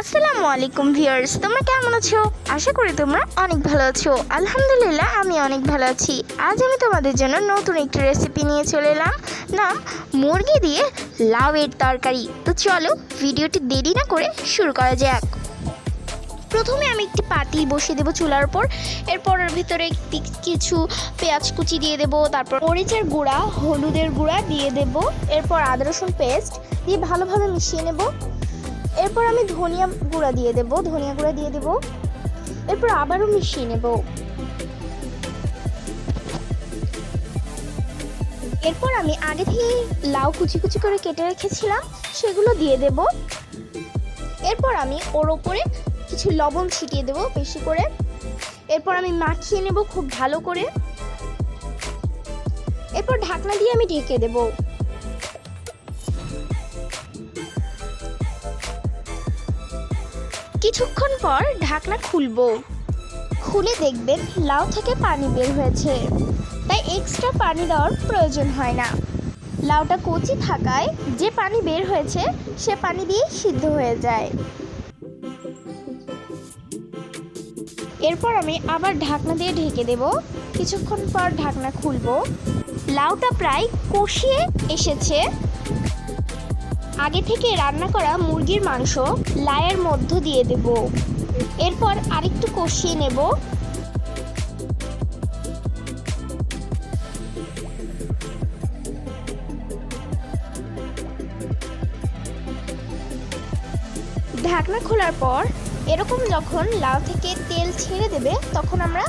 আসসালামু আলাইকুম ভিউয়ার্স, তোমরা কেমন আছো? আশা করি তোমরা অনেক ভালো আছো। আলহামদুলিল্লাহ আমি অনেক ভালো আছি। আজ আমি তোমাদের জন্য নতুন একটি রেসিপি নিয়ে চলে এলাম, নাম মুরগি দিয়ে লাউয়ের তরকারি। তো চলো ভিডিওটি দেরি না করে শুরু করা যাক। প্রথমে আমি একটি পাতিল বসিয়ে দেবো চুলার উপর। এরপর এর ভিতরে কিছু পেঁয়াজ কুচি দিয়ে দেবো, তারপর মরিচের গুঁড়া, হলুদের গুঁড়া দিয়ে দেবো, এরপর আদা রসুন পেস্ট দিয়ে ভালোভাবে মিশিয়ে নেব। এরপর আমি ধনিয়া গুঁড়া দিয়ে দেব, এরপর আবারও মিশিয়ে নেব। এরপর আমি আগে থেকে লাউ কুচি কুচি করে কেটে রেখেছিলাম, সেগুলো দিয়ে দেব। এরপর আমি ওর ওপরে কিছু লবণ ছিটিয়ে দেব বেশি করে। এরপর আমি মাখিয়ে নেব খুব ভালো করে। এরপর ঢাকনা দিয়ে আমি ঢেকে দেব। কিছুক্ষণ পর ঢাকনা খুলে দেখবেন লাউ থেকে পানি বের হয়েছে, তাই এক্সট্রা পানি দেওয়ার প্রয়োজন হয় না। লাউটা কচি থাকায় যে পানি বের হয়েছে সে পানি দিয়ে সিদ্ধ হয়ে যায়। এরপর আমি আবার ঢাকনা দিয়ে ঢেকে দেব। কিছুক্ষণ পর ঢাকনা খুলবো। লাউটা প্রায় কষিয়ে এসেছে। আগে থেকে রান্না করা মুরগির মাংস লাউয়ের মধ্য দিয়ে দেব। এরপর আরেকটু কষিয়ে নেব। ঢাকনা খোলার পর এরকম যখন লাউ থেকে তেল ছেড়ে দেবে তখন আমরা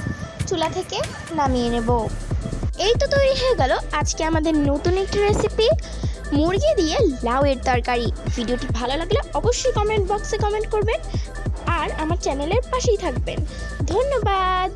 চুলা থেকে নামিয়ে নেব। এই তো তৈরি হয়ে গেল আজকে আমাদের নতুন একটি রেসিপি, মুরগি দিয়ে লাউয়ের তরকারি। ভিডিওটি ভালো লাগলে অবশ্যই কমেন্ট বক্সে কমেন্ট করবেন আর আমার চ্যানেলের পাশেই থাকবেন। ধন্যবাদ।